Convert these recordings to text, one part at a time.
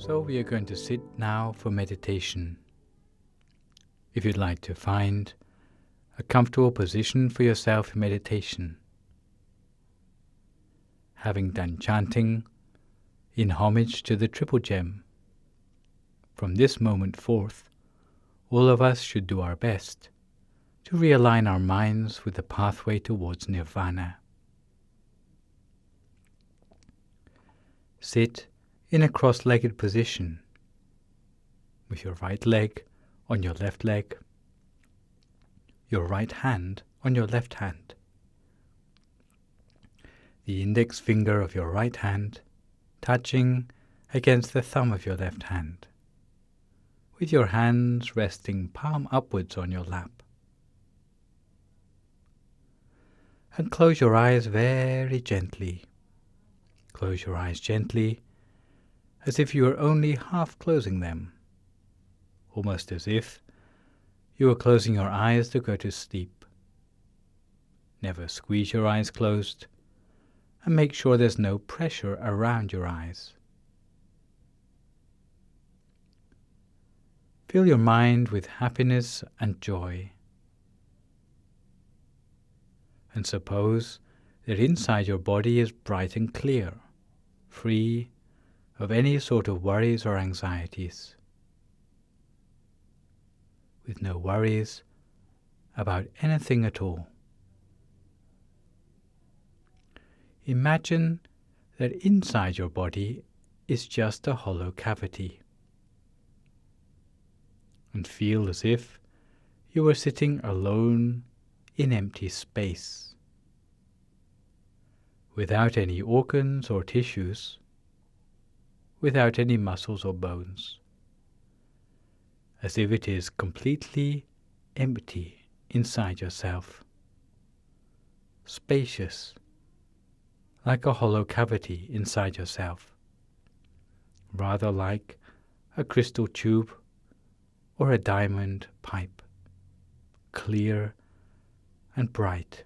So we are going to sit now for meditation. If you'd like to find a comfortable position for yourself in meditation, having done chanting in homage to the Triple Gem, from this moment forth, all of us should do our best to realign our minds with the pathway towards Nirvana. Sit in a cross-legged position, with your right leg on your left leg, your right hand on your left hand, the index finger of your right hand touching against the thumb of your left hand, with your hands resting palm upwards on your lap. And close your eyes very gently. Close your eyes gently, as if you were only half closing them, almost as if you were closing your eyes to go to sleep. Never squeeze your eyes closed, and make sure there's no pressure around your eyes. Fill your mind with happiness and joy. And suppose that inside your body is bright and clear, free of any sort of worries or anxieties, with no worries about anything at all. Imagine that inside your body is just a hollow cavity, and feel as if you were sitting alone in empty space, without any organs or tissues, without any muscles or bones, as if it is completely empty inside yourself, spacious, like a hollow cavity inside yourself, rather like a crystal tube or a diamond pipe, clear and bright,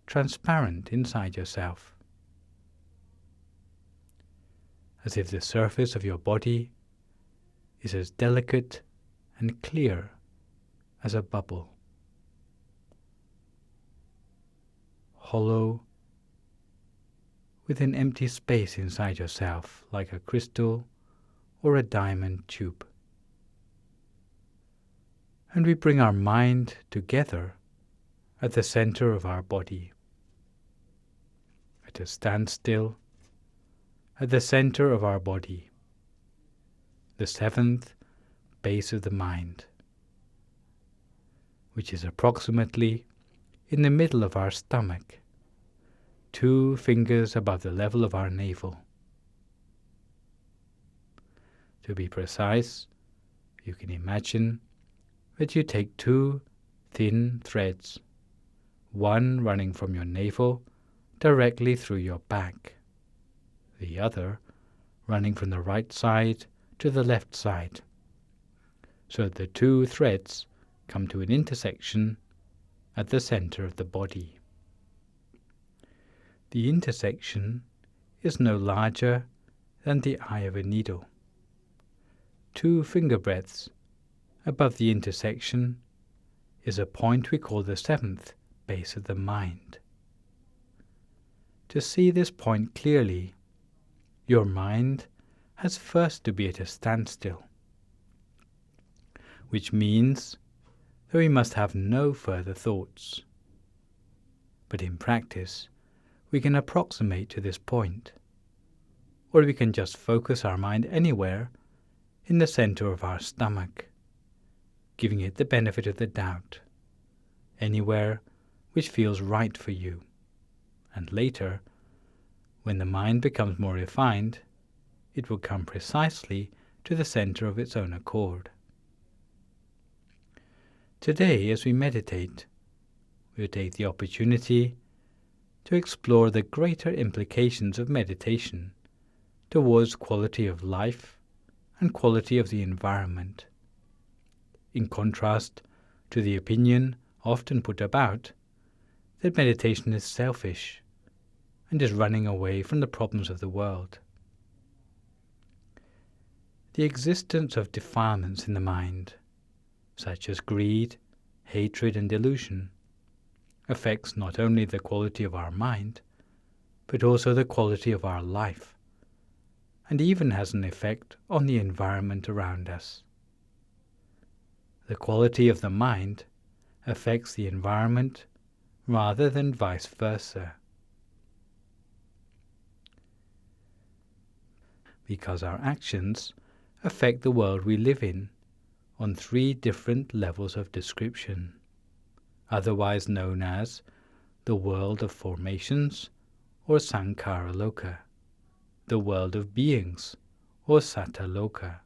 transparent inside yourself, as if the surface of your body is as delicate and clear as a bubble, hollow, with an empty space inside yourself, like a crystal or a diamond tube. And we bring our mind together at the center of our body, at a standstill, at the center of our body, the seventh base of the mind, which is approximately in the middle of our stomach, 2 fingers above the level of our navel. To be precise, you can imagine that you take 2 thin threads, one running from your navel directly through your back, the other running from the right side to the left side, so that the 2 threads come to an intersection at the center of the body. The intersection is no larger than the eye of a needle. 2 finger breadths above the intersection is a point we call the 7th base of the mind. To see this point clearly, your mind has first to be at a standstill, which means that we must have no further thoughts. But in practice, we can approximate to this point, or we can just focus our mind anywhere in the center of our stomach, giving it the benefit of the doubt, anywhere which feels right for you. And later, when the mind becomes more refined, it will come precisely to the center of its own accord. Today, as we meditate, we'll take the opportunity to explore the greater implications of meditation towards quality of life and quality of the environment, in contrast to the opinion often put about that meditation is selfish and is running away from the problems of the world. The existence of defilements in the mind, such as greed, hatred and delusion, affects not only the quality of our mind, but also the quality of our life, and even has an effect on the environment around us. The quality of the mind affects the environment rather than vice versa. Because our actions affect the world we live in on 3 different levels of description, otherwise known as the world of formations, or Sankhara Loka, the world of beings, or Satta Loka,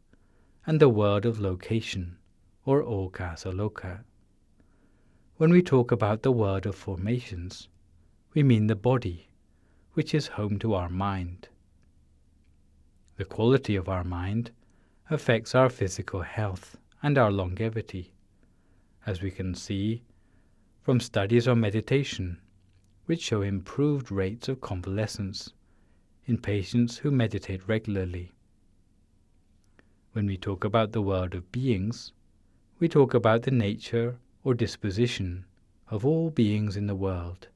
and the world of location, or Okasa Loka. When we talk about the world of formations, we mean the body, which is home to our mind. The quality of our mind affects our physical health and our longevity, as we can see from studies on meditation, which show improved rates of convalescence in patients who meditate regularly. When we talk about the world of beings, we talk about the nature or disposition of all beings in the world.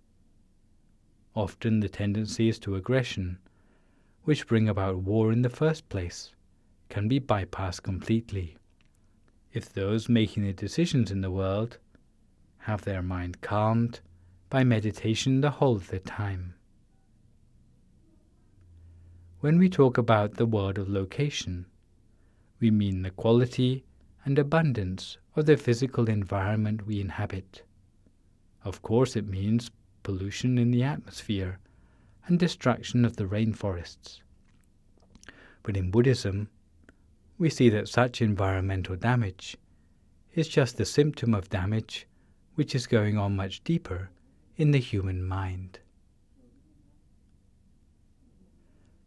Often the tendencies to aggression, which bring about war in the first place, can be bypassed completely if those making the decisions in the world have their mind calmed by meditation the whole of the time. When we talk about the world of location, we mean the quality and abundance of the physical environment we inhabit. Of course, it means pollution in the atmosphere and destruction of the rainforests. But in Buddhism, we see that such environmental damage is just a symptom of damage which is going on much deeper in the human mind.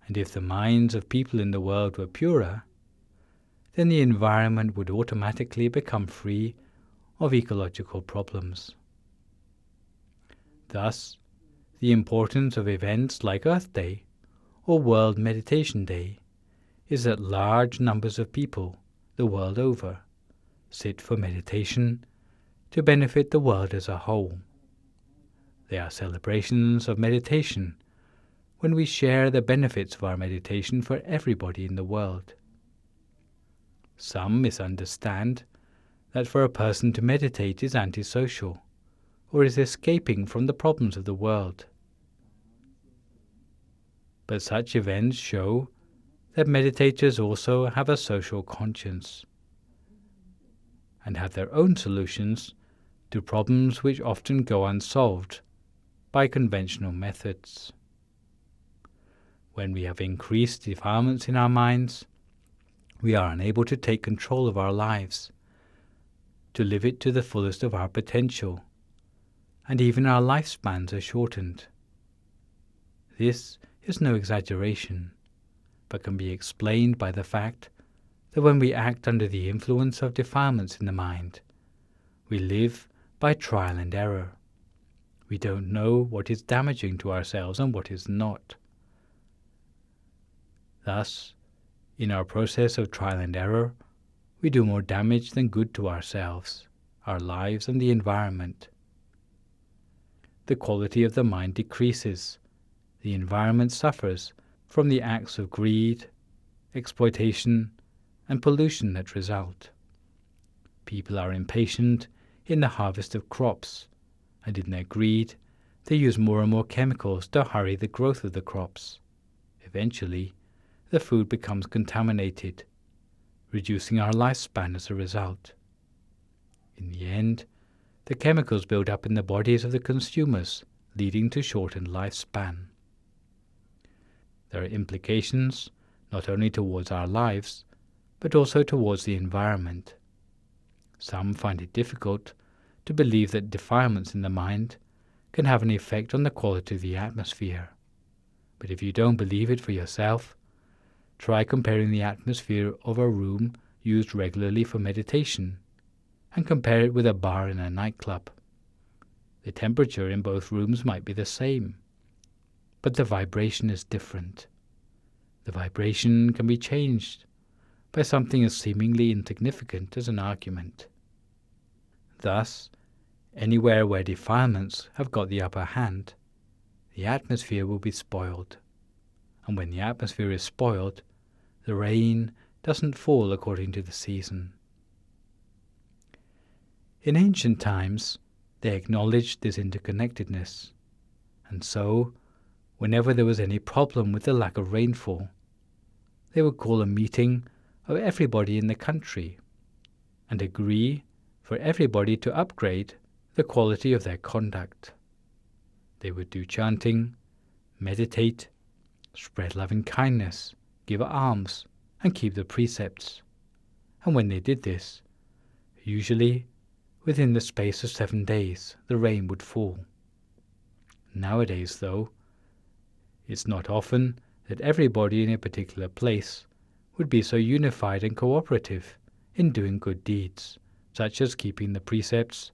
And if the minds of people in the world were purer, then the environment would automatically become free of ecological problems. Thus, the importance of events like Earth Day or World Meditation Day is that large numbers of people the world over sit for meditation to benefit the world as a whole. They are celebrations of meditation when we share the benefits of our meditation for everybody in the world. Some misunderstand that for a person to meditate is antisocial or is escaping from the problems of the world. But such events show that meditators also have a social conscience and have their own solutions to problems which often go unsolved by conventional methods. When we have increased defilements in our minds, we are unable to take control of our lives, to live it to the fullest of our potential, and even our lifespans are shortened. This is no exaggeration, but can be explained by the fact that when we act under the influence of defilements in the mind, we live by trial and error. We don't know what is damaging to ourselves and what is not. Thus, in our process of trial and error, we do more damage than good to ourselves, our lives, and the environment. The quality of the mind decreases. The environment suffers from the acts of greed, exploitation, and pollution that result. People are impatient in the harvest of crops, and in their greed, they use more and more chemicals to hurry the growth of the crops. Eventually, the food becomes contaminated, reducing our lifespan as a result. In the end, the chemicals build up in the bodies of the consumers, leading to shortened lifespan. There are implications not only towards our lives, but also towards the environment. Some find it difficult to believe that defilements in the mind can have an effect on the quality of the atmosphere. But if you don't believe it for yourself, try comparing the atmosphere of a room used regularly for meditation and compare it with a bar in a nightclub. The temperature in both rooms might be the same, but the vibration is different. The vibration can be changed by something as seemingly insignificant as an argument. Thus, anywhere where defilements have got the upper hand, the atmosphere will be spoiled. And when the atmosphere is spoiled, the rain doesn't fall according to the season. In ancient times, they acknowledged this interconnectedness, and so, whenever there was any problem with the lack of rainfall, they would call a meeting of everybody in the country and agree for everybody to upgrade the quality of their conduct. They would do chanting, meditate, spread loving kindness, give alms, and keep the precepts. And when they did this, usually within the space of 7 days, the rain would fall. Nowadays, though, it's not often that everybody in a particular place would be so unified and cooperative in doing good deeds, such as keeping the precepts,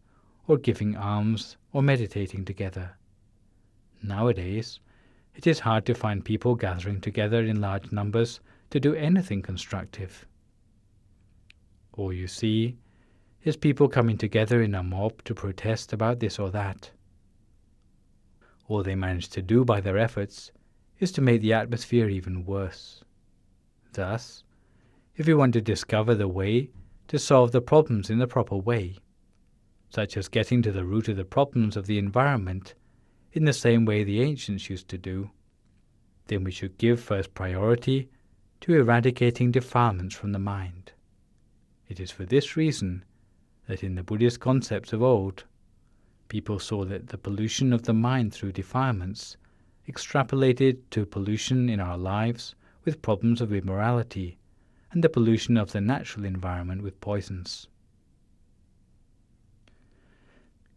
or giving alms, or meditating together. Nowadays, it is hard to find people gathering together in large numbers to do anything constructive. All you see is people coming together in a mob to protest about this or that. All they manage to do by their efforts is to make the atmosphere even worse. Thus, if you want to discover the way to solve the problems in the proper way, such as getting to the root of the problems of the environment in the same way the ancients used to do, then we should give first priority to eradicating defilements from the mind. It is for this reason that in the Buddhist concepts of old, people saw that the pollution of the mind through defilements extrapolated to pollution in our lives with problems of immorality, and the pollution of the natural environment with poisons.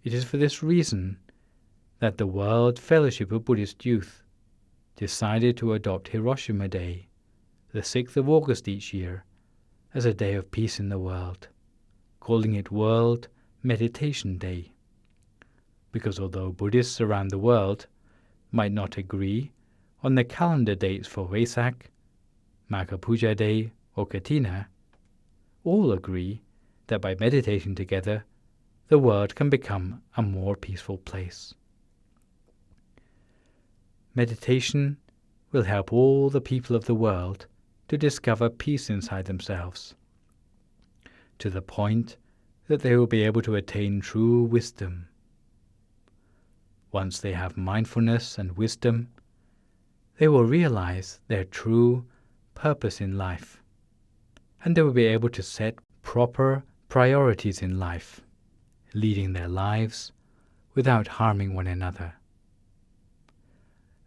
It is for this reason that the World Fellowship of Buddhist Youth decided to adopt Hiroshima Day, the 6th of August each year, as a day of peace in the world, calling it World Meditation Day. Because although Buddhists around the world might not agree on the calendar dates for Vesak, Magha Puja Day, or Katina, all agree that by meditating together, the world can become a more peaceful place. Meditation will help all the people of the world to discover peace inside themselves, to the point that they will be able to attain true wisdom. Once they have mindfulness and wisdom, they will realize their true purpose in life, and they will be able to set proper priorities in life, leading their lives without harming one another.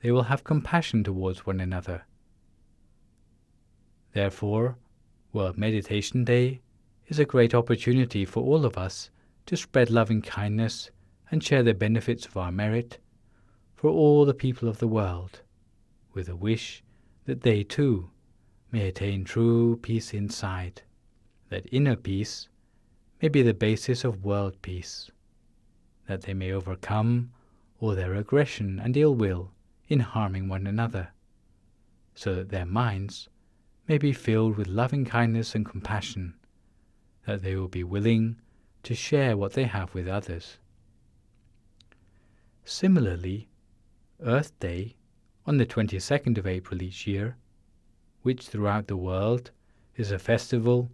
They will have compassion towards one another. Therefore, World Meditation Day is a great opportunity for all of us to spread loving kindness and share the benefits of our merit for all the people of the world, with a wish that they too may attain true peace inside, that inner peace may be the basis of world peace, that they may overcome all their aggression and ill will in harming one another, so that their minds may be filled with loving kindness and compassion, that they will be willing to share what they have with others. Similarly, Earth Day, on the 22nd of April each year, which throughout the world is a festival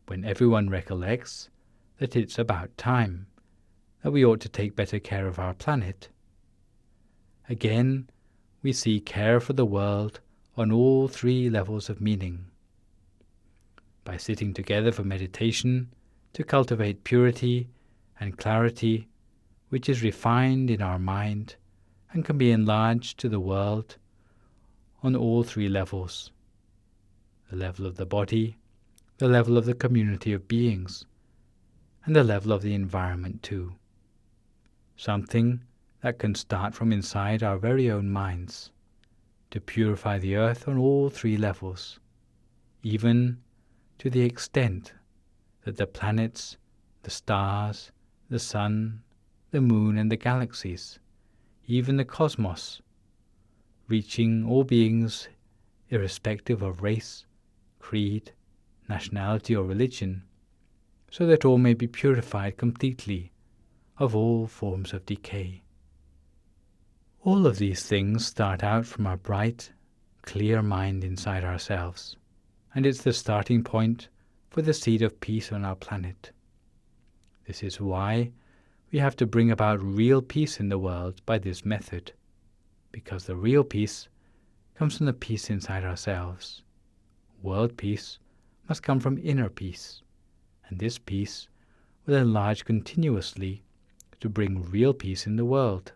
when everyone recollects that it's about time that we ought to take better care of our planet. Again, we see care for the world on all three levels of meaning. By sitting together for meditation to cultivate purity and clarity, which is refined in our mind and can be enlarged to the world on all three levels: the level of the body, the level of the community of beings, and the level of the environment too. Something that can start from inside our very own minds, to purify the earth on all three levels, even to the extent that the planets, the stars, the sun, the moon and the galaxies, even the cosmos, reaching all beings irrespective of race, creed, nationality, or religion, so that all may be purified completely of all forms of decay. All of these things start out from our bright, clear mind inside ourselves, and it's the starting point for the seed of peace on our planet. This is why we have to bring about real peace in the world by this method, because the real peace comes from the peace inside ourselves. World peace must come from inner peace, and this peace will enlarge continuously to bring real peace in the world.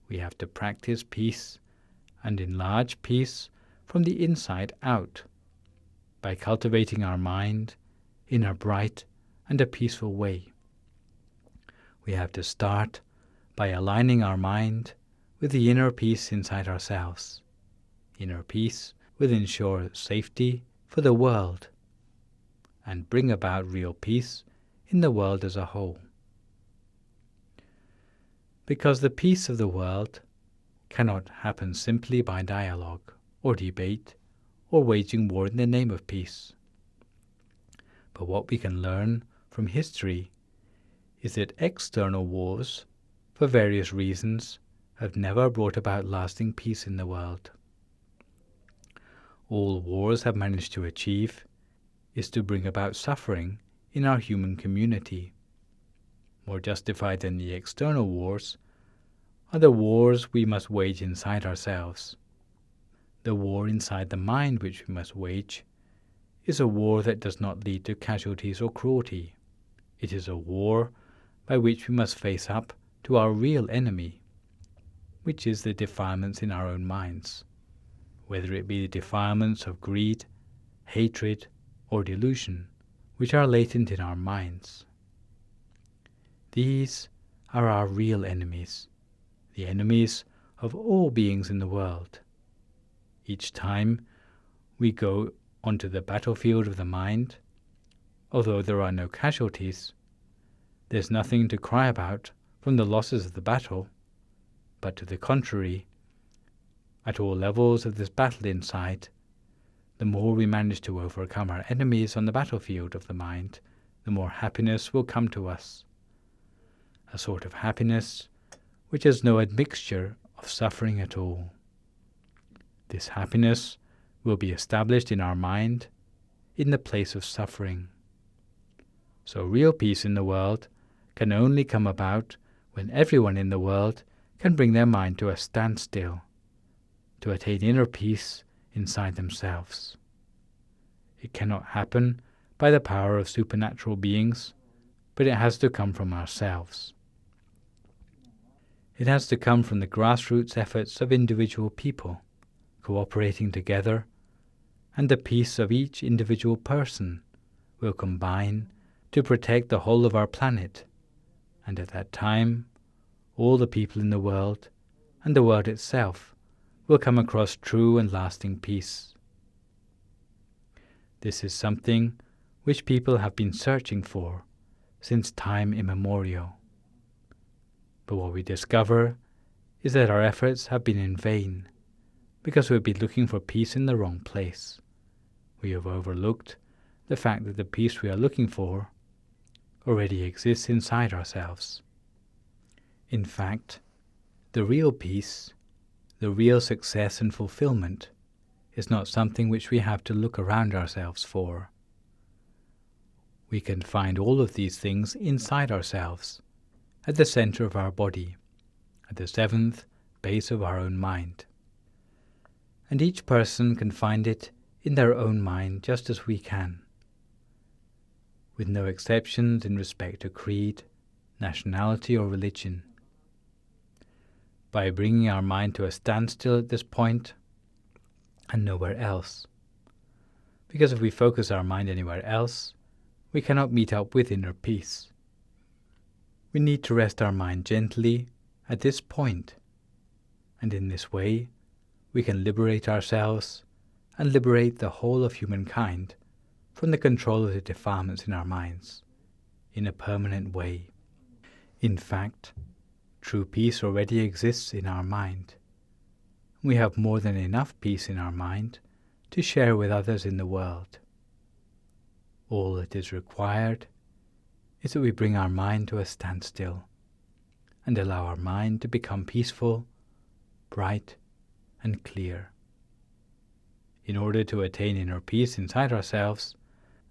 We have to practice peace and enlarge peace from the inside out by cultivating our mind in a bright and a peaceful way. We have to start by aligning our mind with the inner peace inside ourselves. Inner peace will ensure safety for the world and bring about real peace in the world as a whole. Because the peace of the world cannot happen simply by dialogue or debate or waging war in the name of peace. But what we can learn from history is that external wars, for various reasons, have never brought about lasting peace in the world. All wars have managed to achieve is to bring about suffering in our human community. More justified than the external wars are the wars we must wage inside ourselves. The war inside the mind which we must wage is a war that does not lead to casualties or cruelty. It is a war by which we must face up to our real enemy, which is the defilements in our own minds, whether it be the defilements of greed, hatred, or delusion, which are latent in our minds. These are our real enemies, the enemies of all beings in the world. Each time we go onto the battlefield of the mind, although there are no casualties, there's nothing to cry about from the losses of the battle, but to the contrary, at all levels of this battle inside, the more we manage to overcome our enemies on the battlefield of the mind, the more happiness will come to us. A sort of happiness which has no admixture of suffering at all. This happiness will be established in our mind in the place of suffering. So real peace in the world can only come about when everyone in the world can bring their mind to a standstill, to attain inner peace inside themselves. It cannot happen by the power of supernatural beings, but it has to come from ourselves. It has to come from the grassroots efforts of individual people, cooperating together, and the peace of each individual person will combine to protect the whole of our planet, and at that time, all the people in the world, and the world itself, will come across true and lasting peace. This is something which people have been searching for since time immemorial. But what we discover is that our efforts have been in vain, because we've been looking for peace in the wrong place. We have overlooked the fact that the peace we are looking for already exists inside ourselves. In fact, the real peace, the real success and fulfillment, is not something which we have to look around ourselves for. We can find all of these things inside ourselves, at the center of our body, at the seventh base of our own mind. And each person can find it in their own mind just as we can, with no exceptions in respect to creed, nationality, or religion. By bringing our mind to a standstill at this point, and nowhere else. Because if we focus our mind anywhere else, we cannot meet up with inner peace. We need to rest our mind gently at this point, and in this way we can liberate ourselves and liberate the whole of humankind from the control of the defilements in our minds, in a permanent way. In fact, true peace already exists in our mind. We have more than enough peace in our mind to share with others in the world. All that is required is that we bring our mind to a standstill and allow our mind to become peaceful, bright, and clear. In order to attain inner peace inside ourselves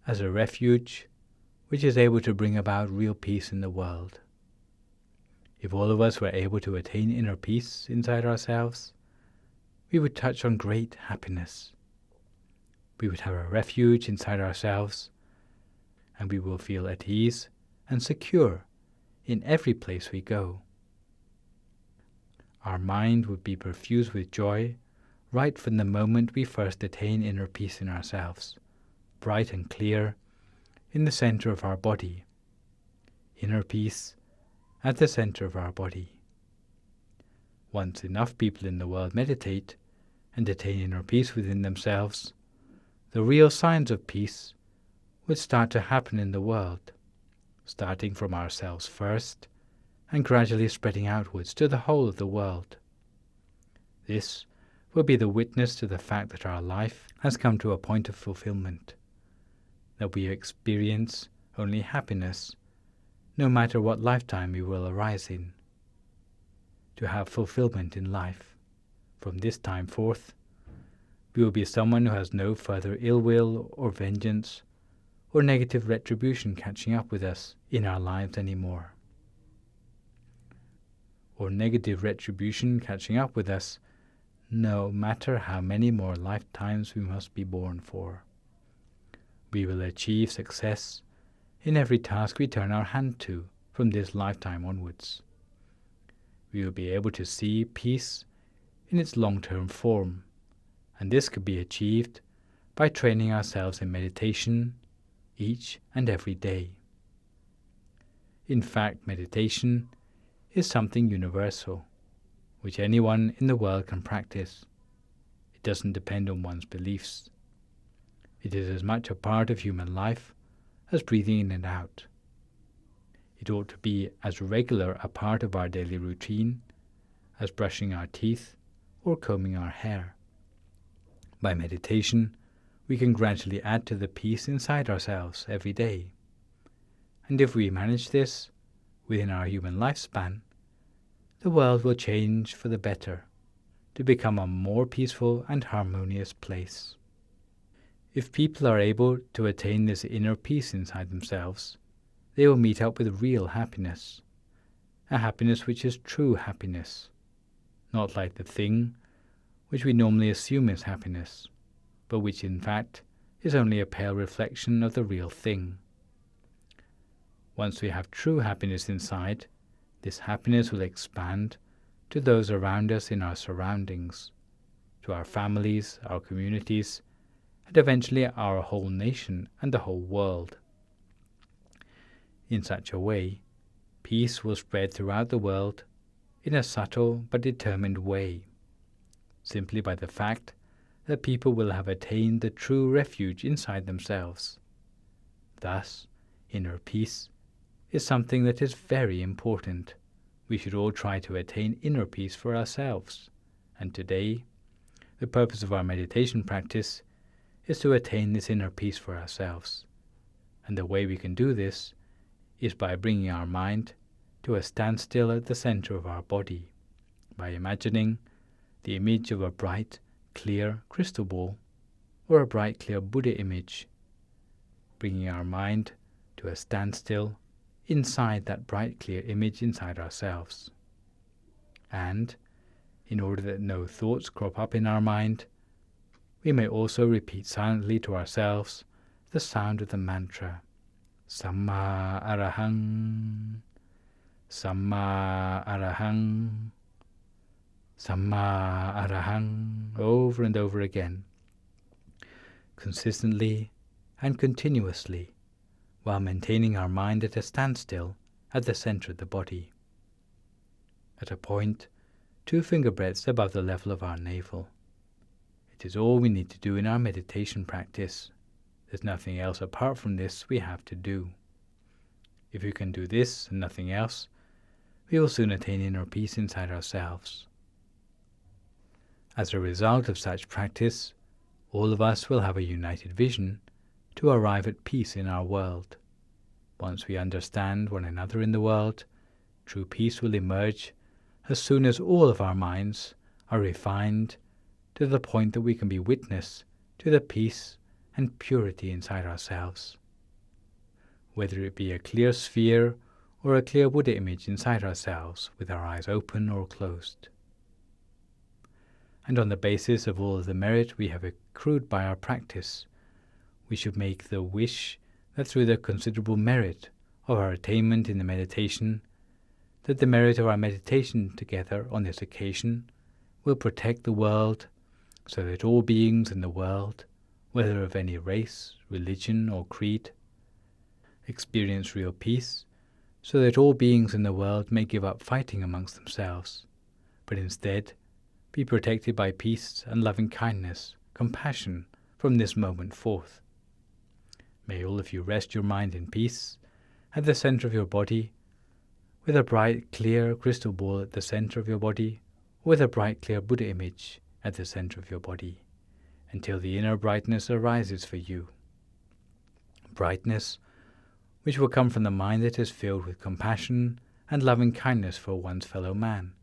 as a refuge which is able to bring about real peace in the world. If all of us were able to attain inner peace inside ourselves, we would touch on great happiness. We would have a refuge inside ourselves, and we will feel at ease and secure in every place we go. Our mind would be perfused with joy right from the moment we first attain inner peace in ourselves, bright and clear in the center of our body. Inner peace at the center of our body. Once enough people in the world meditate and attain inner peace within themselves, the real signs of peace would start to happen in the world, starting from ourselves first and gradually spreading outwards to the whole of the world. This will be the witness to the fact that our life has come to a point of fulfillment, that we experience only happiness, no matter what lifetime we will arise in. To have fulfillment in life, from this time forth, we will be someone who has no further ill will or vengeance or negative retribution catching up with us in our lives anymore. Or negative retribution catching up with us no matter how many more lifetimes we must be born for. We will achieve success in every task we turn our hand to from this lifetime onwards. We will be able to see peace in its long-term form, and this could be achieved by training ourselves in meditation each and every day. In fact, meditation is something universal, which anyone in the world can practice. It doesn't depend on one's beliefs. It is as much a part of human life as breathing in and out. It ought to be as regular a part of our daily routine as brushing our teeth or combing our hair. By meditation, we can gradually add to the peace inside ourselves every day. And if we manage this within our human lifespan, the world will change for the better, to become a more peaceful and harmonious place. If people are able to attain this inner peace inside themselves, they will meet up with real happiness, a happiness which is true happiness, not like the thing which we normally assume is happiness, but which in fact is only a pale reflection of the real thing. Once we have true happiness inside, this happiness will expand to those around us in our surroundings, to our families, our communities, and eventually our whole nation and the whole world. In such a way, peace will spread throughout the world in a subtle but determined way, simply by the fact that people will have attained the true refuge inside themselves. Thus, inner peace is something that is very important. We should all try to attain inner peace for ourselves, and today, the purpose of our meditation practice is to attain this inner peace for ourselves. And the way we can do this is by bringing our mind to a standstill at the center of our body, by imagining the image of a bright, clear crystal ball or a bright, clear Buddha image, bringing our mind to a standstill inside that bright, clear image inside ourselves. And, in order that no thoughts crop up in our mind, we may also repeat silently to ourselves the sound of the mantra, Samma Arahang, Samma Arahang, Samma Arahang, over and over again, consistently and continuously, while maintaining our mind at a standstill at the center of the body, at a point 2 finger breadths above the level of our navel. It is all we need to do in our meditation practice. There's nothing else apart from this we have to do. If we can do this and nothing else, we will soon attain inner peace inside ourselves. As a result of such practice, all of us will have a united vision to arrive at peace in our world. Once we understand one another in the world, true peace will emerge as soon as all of our minds are refined to the point that we can be witness to the peace and purity inside ourselves. Whether it be a clear sphere or a clear Buddha image inside ourselves with our eyes open or closed. And on the basis of all of the merit we have accrued by our practice, we should make the wish that through the considerable merit of our attainment in the meditation, that the merit of our meditation together on this occasion will protect the world, so that all beings in the world, whether of any race, religion, or creed, experience real peace, so that all beings in the world may give up fighting amongst themselves, but instead be protected by peace and loving kindness, compassion from this moment forth. May all of you rest your mind in peace at the center of your body, with a bright, clear crystal ball at the center of your body, with a bright, clear Buddha image at the center of your body, until the inner brightness arises for you. Brightness which will come from the mind that is filled with compassion and loving kindness for one's fellow man,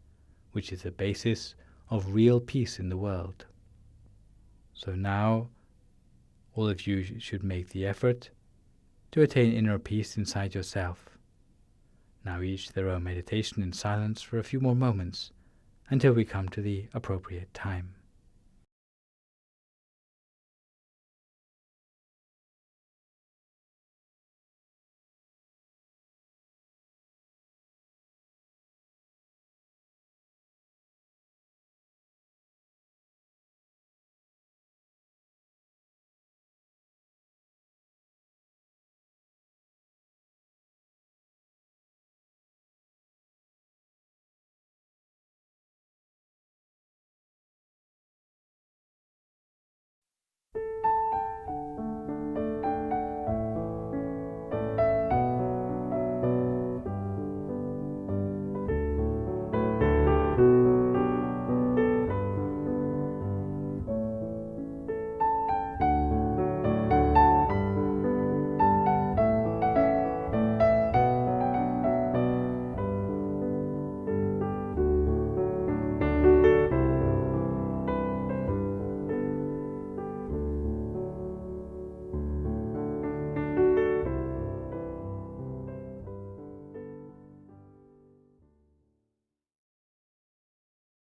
which is the basis of real peace in the world. So now, all of you should make the effort to attain inner peace inside yourself. Now each their own meditation in silence for a few more moments until we come to the appropriate time.